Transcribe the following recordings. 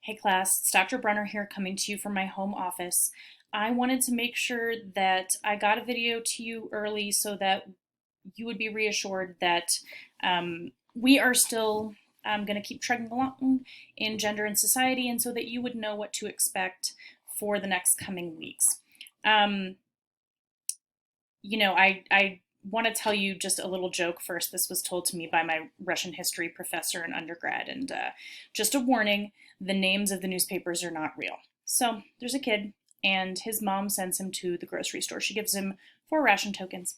Hey class, it's Dr. Brunner here coming to you from my home office. I wanted to make sure that I got a video to you early so that you would be reassured that we are still going to keep trucking along in gender and society, and so that you would know what to expect for the next coming weeks. Um, I want to tell you just a little joke first. This was told to me by my Russian history professor in undergrad, and just a warning, the names of the newspapers are not real. So there's a kid, and his mom sends him to the grocery store. She gives him 4 ration tokens,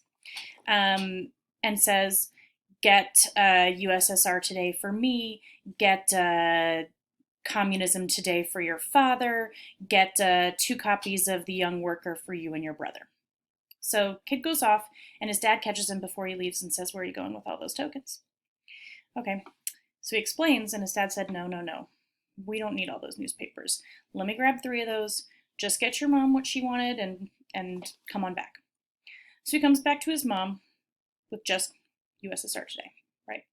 and says, get USSR today for me, get communism today for your father, get 2 copies of the Young Worker for you and your brother. So kid goes off, and his dad catches him before he leaves and says, where are you going with all those tokens? Okay, so he explains, and his dad said, no, no, no, we don't need all those newspapers. Let me grab 3 of those, just get your mom what she wanted, and come on back. So he comes back to his mom with just USSR today, right?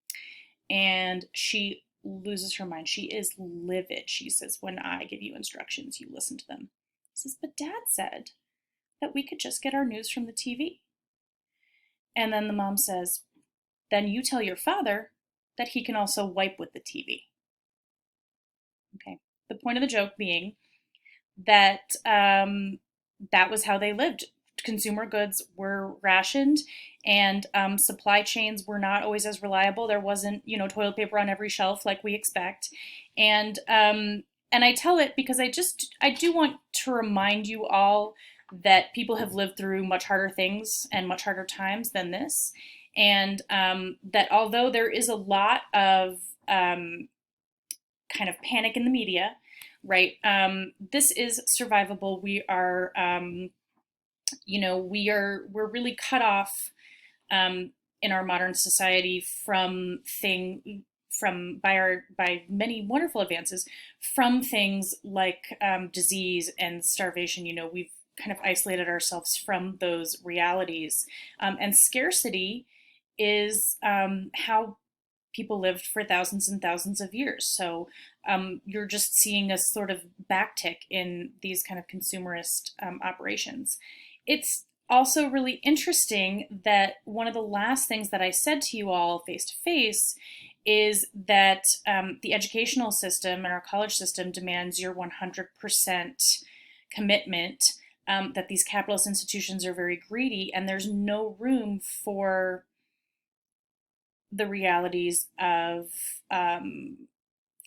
And she loses her mind. She is livid. She says, when I give you instructions, you listen to them. He says, but Dad said that we could just get our news from the TV. And then the mom says, then you tell your father that he can also wipe with the TV. Okay. The point of the joke being that that was how they lived. Consumer goods were rationed, and supply chains were not always as reliable. There wasn't, toilet paper on every shelf like we expect. And I tell it because I do want to remind you all that people have lived through much harder things and much harder times than this. And that although there is a lot of kind of panic in the media, right? This is survivable. We're really cut off in our modern society by many wonderful advances from things like disease and starvation. We've kind of isolated ourselves from those realities, and scarcity is how people lived for thousands and thousands of years. So you're just seeing a sort of backtick in these kind of consumerist operations. It's also really interesting that one of the last things that I said to you all face to face is that the educational system and our college system demands your 100% commitment, that these capitalist institutions are very greedy, and there's no room for the realities of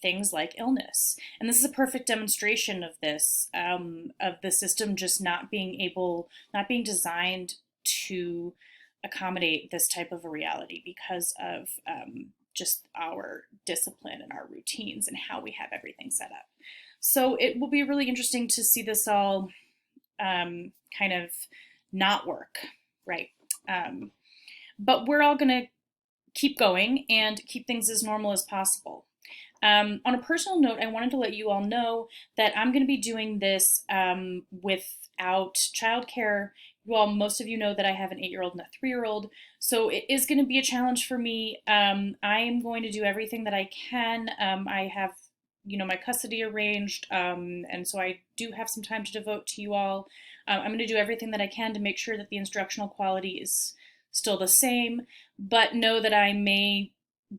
things like illness. And this is a perfect demonstration of this, of the system just not being designed to accommodate this type of a reality because of just our discipline and our routines and how we have everything set up. So it will be really interesting to see this all kind of not work, right? But we're all going to keep going and keep things as normal as possible. On a personal note, I wanted to let you all know that I'm going to be doing this without childcare. Most of you know that I have an 8-year-old and a 3-year-old, so it is going to be a challenge for me. I am going to do everything that I can. I have, my custody arranged, and so I do have some time to devote to you all. I'm going to do everything that I can to make sure that the instructional quality is still the same, but know that I may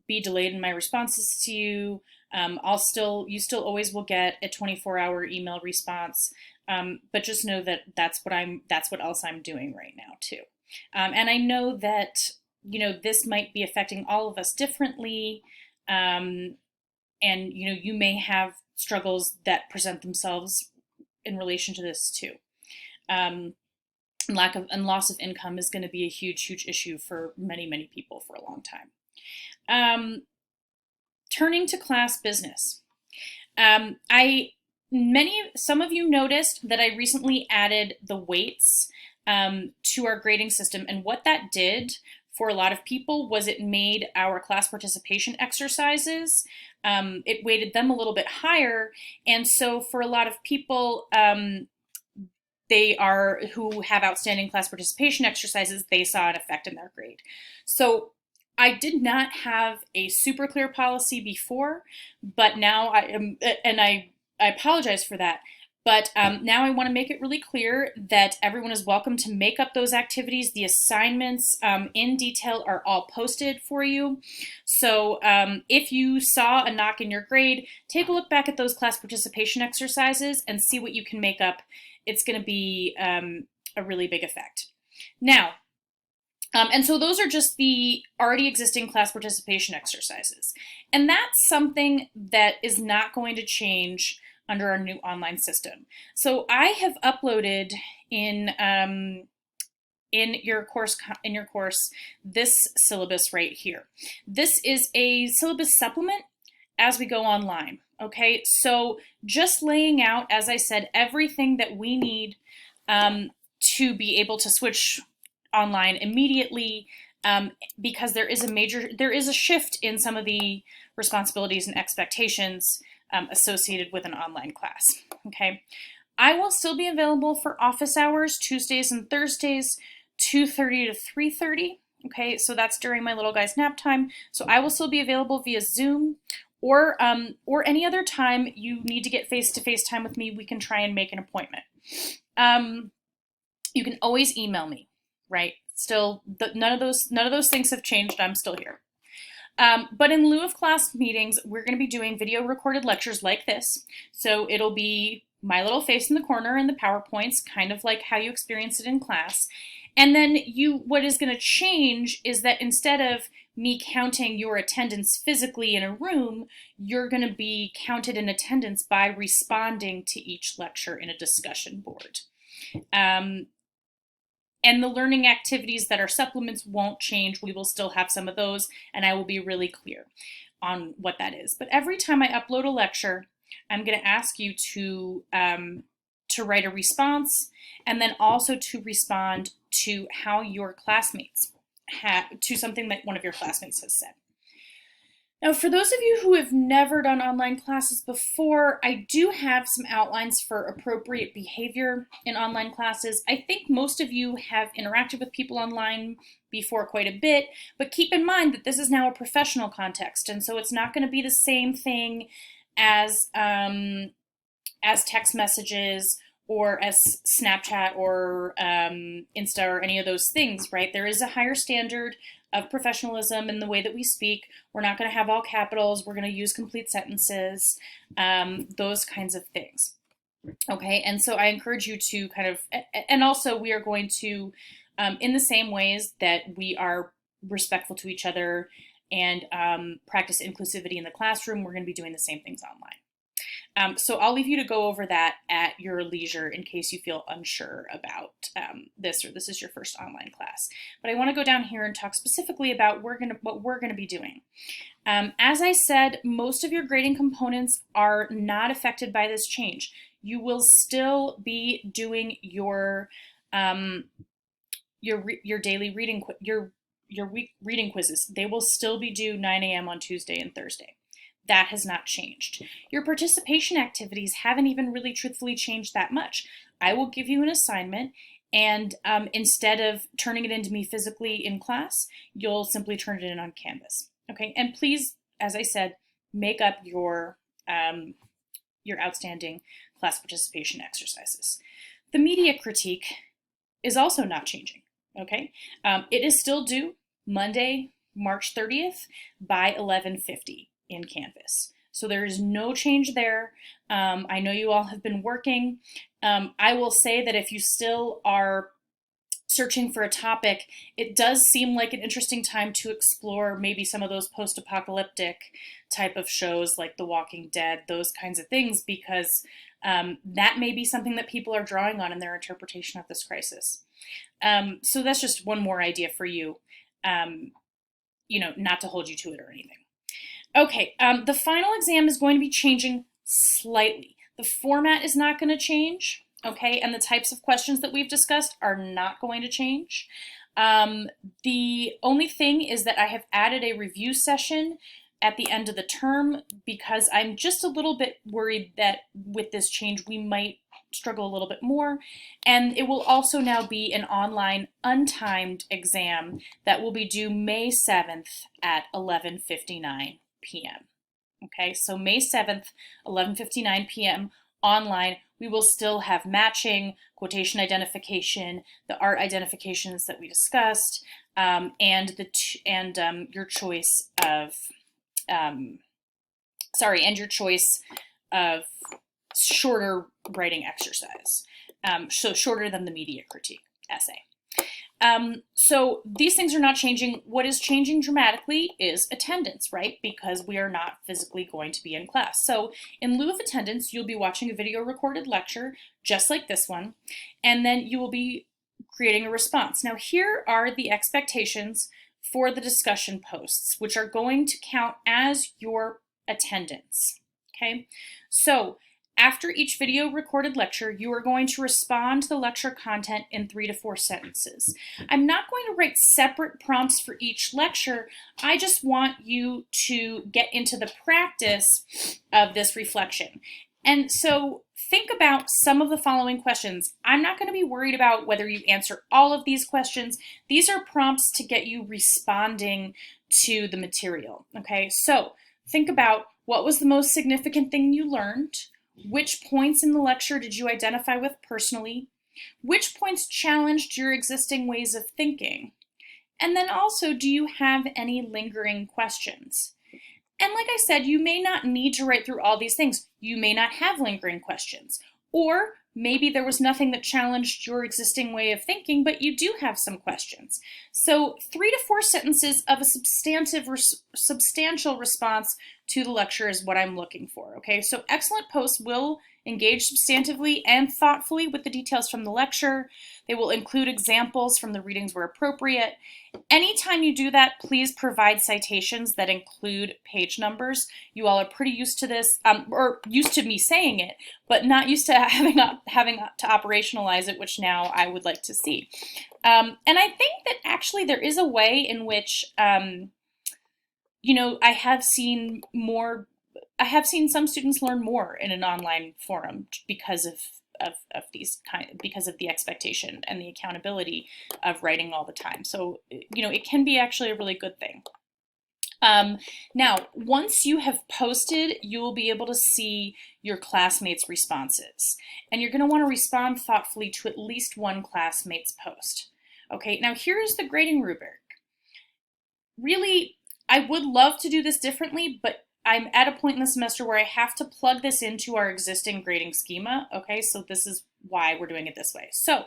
be delayed in my responses to you. You still always will get a 24-hour email response, but just know that that's what else I'm doing right now too. And I know that, this might be affecting all of us differently. And, you may have struggles that present themselves in relation to this too. And loss of income is going to be a huge, huge issue for many, many people for a long time. Turning to class business. Some of you noticed that I recently added the weights to our grading system, and what that did for a lot of people was it made our class participation exercises, it weighted them a little bit higher, and so for a lot of people, who have outstanding class participation exercises, they saw an effect in their grade. So I did not have a super clear policy before, but now I am, and I I apologize for that. But now I want to make it really clear that everyone is welcome to make up those activities. The assignments in detail are all posted for you. So if you saw a knock in your grade, take a look back at those class participation exercises and see what you can make up. It's going to be a really big effect. Now, and so those are just the already existing class participation exercises. And that's something that is not going to change under our new online system. So I have uploaded in your course this syllabus right here. This is a syllabus supplement as we go online. Okay, so just laying out, as I said, everything that we need to be able to switch online immediately, because there is a shift in some of the responsibilities and expectations associated with an online class. Okay, I will still be available for office hours Tuesdays and Thursdays, 2:30 to 3:30. Okay, so that's during my little guy's nap time. So I will still be available via Zoom, or any other time you need to get face-to-face time with me. We can try and make an appointment. You can always email me. Right? Still, none of those things have changed. I'm still here. But in lieu of class meetings, we're going to be doing video recorded lectures like this. So it'll be my little face in the corner and the PowerPoints, kind of like how you experience it in class. And then what is going to change is that instead of me counting your attendance physically in a room, you're going to be counted in attendance by responding to each lecture in a discussion board. And the learning activities that are supplements won't change. We will still have some of those, and I will be really clear on what that is. But every time I upload a lecture, I'm going to ask you to write a response, and then also to respond to how your classmates to something that one of your classmates has said. Now, for those of you who have never done online classes before, I do have some outlines for appropriate behavior in online classes. I think most of you have interacted with people online before quite a bit, but keep in mind that this is now a professional context, and so it's not going to be the same thing as text messages or as Snapchat or Insta or any of those things, right? There is a higher standard of professionalism in the way that we speak. We're not going to have all capitals. We're going to use complete sentences, those kinds of things. Okay, and so I encourage you to kind of, and also we are going to, in the same ways that we are respectful to each other and practice inclusivity in the classroom, we're going to be doing the same things online. So I'll leave you to go over that at your leisure in case you feel unsure about this, or this is your first online class. But I want to go down here and talk specifically about what we're going to be doing. As I said, most of your grading components are not affected by this change. You will still be doing your daily reading, your week reading quizzes. They will still be due 9 a.m. on Tuesday and Thursday. That has not changed. Your participation activities haven't even really truthfully changed that much. I will give you an assignment, and instead of turning it into me physically in class, you'll simply turn it in on Canvas. Okay, and please, as I said, make up your outstanding class participation exercises. The media critique is also not changing. Okay, it is still due Monday, March 30th by 11:50. In Canvas. So there is no change there. I know you all have been working. I will say that if you still are searching for a topic, it does seem like an interesting time to explore maybe some of those post-apocalyptic type of shows like The Walking Dead, those kinds of things, because that may be something that people are drawing on in their interpretation of this crisis. So that's just one more idea for you, not to hold you to it or anything. Okay, the final exam is going to be changing slightly. The format is not going to change, okay, and the types of questions that we've discussed are not going to change. The only thing is that I have added a review session at the end of the term because I'm just a little bit worried that with this change we might struggle a little bit more, and it will also now be an online untimed exam that will be due May 7th at 11:59 p.m. Okay, so May 7th, 11:59 p.m. online, we will still have matching, quotation identification, the art identifications that we discussed, and your choice of um, and your choice of shorter writing exercise. So shorter than the media critique essay. So these things are not changing. What is changing dramatically is attendance, right? Because we are not physically going to be in class. So in lieu of attendance, you'll be watching a video recorded lecture, just like this one, and then you will be creating a response. Now here are the expectations for the discussion posts, which are going to count as your attendance, okay? So after each video recorded lecture, you are going to respond to the lecture content in 3 to 4 sentences. I'm not going to write separate prompts for each lecture. I just want you to get into the practice of this reflection. And so think about some of the following questions. I'm not going to be worried about whether you answer all of these questions. These are prompts to get you responding to the material, okay? So think about, what was the most significant thing you learned? Which points in the lecture did you identify with personally? Which points challenged your existing ways of thinking? And then also, do you have any lingering questions? And like I said, you may not need to write through all these things. You may not have lingering questions. Or maybe there was nothing that challenged your existing way of thinking, but you do have some questions. So 3 to 4 sentences of a substantial response to the lecture is what I'm looking for, okay? So excellent posts will engage substantively and thoughtfully with the details from the lecture. They will include examples from the readings where appropriate. Anytime you do that, please provide citations that include page numbers. You all are pretty used to this, or used to me saying it, but not used to having to operationalize it, which now I would like to see. And I think that actually there is a way in which, you know, I have seen some students learn more in an online forum because of because of the expectation and the accountability of writing all the time. So, you know, it can be actually a really good thing. Now, once you have posted, you will be able to see your classmates' responses. And you're going to want to respond thoughtfully to at least one classmate's post. Okay, now here's the grading rubric. Really, I would love to do this differently, but I'm at a point in the semester where I have to plug this into our existing grading schema, okay? So this is why we're doing it this way. So,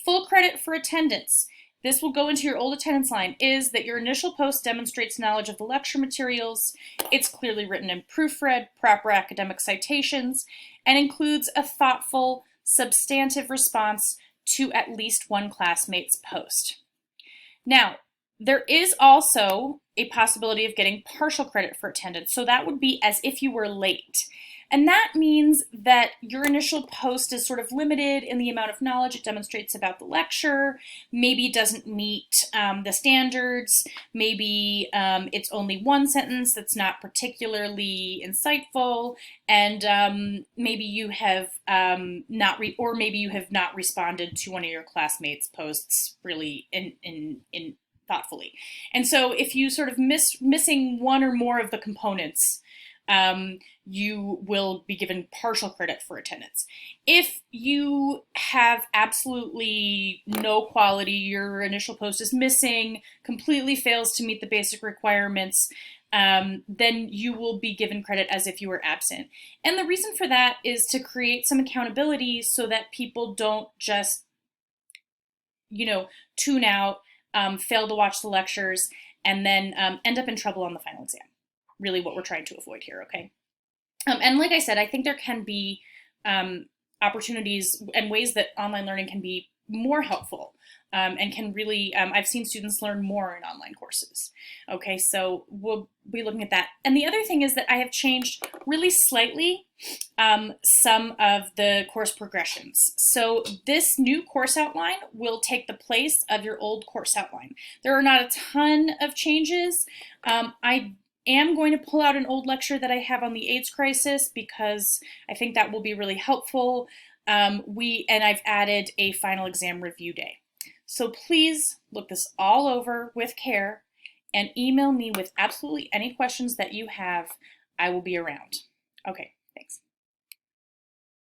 full credit for attendance. This will go into your old attendance line, is that your initial post demonstrates knowledge of the lecture materials, it's clearly written and proofread, proper academic citations, and includes a thoughtful, substantive response to at least one classmate's post. Now, there is also a possibility of getting partial credit for attendance. So that would be as if you were late. And that means that your initial post is sort of limited in the amount of knowledge it demonstrates about the lecture. Maybe it doesn't meet the standards. Maybe it's only one sentence that's not particularly insightful. And maybe you have maybe you have not responded to one of your classmates' posts really in thoughtfully. And so if you sort of missing one or more of the components, you will be given partial credit for attendance. If you have absolutely no quality, your initial post is missing, completely fails to meet the basic requirements, then you will be given credit as if you were absent. And the reason for that is to create some accountability so that people don't just, you know, tune out, fail to watch the lectures, and then end up in trouble on the final exam. Really what we're trying to avoid here, okay? And like I said, I think there can be opportunities and ways that online learning can be more helpful and can really, I've seen students learn more in online courses. Okay, so we'll be looking at that. And the other thing is that I have changed really slightly some of the course progressions. So this new course outline will take the place of your old course outline. There are not a ton of changes. I am going to pull out an old lecture that I have on the AIDS crisis because I think that will be really helpful. And I've added a final exam review day. So please look this all over with care and email me with absolutely any questions that you have. I will be around. Okay.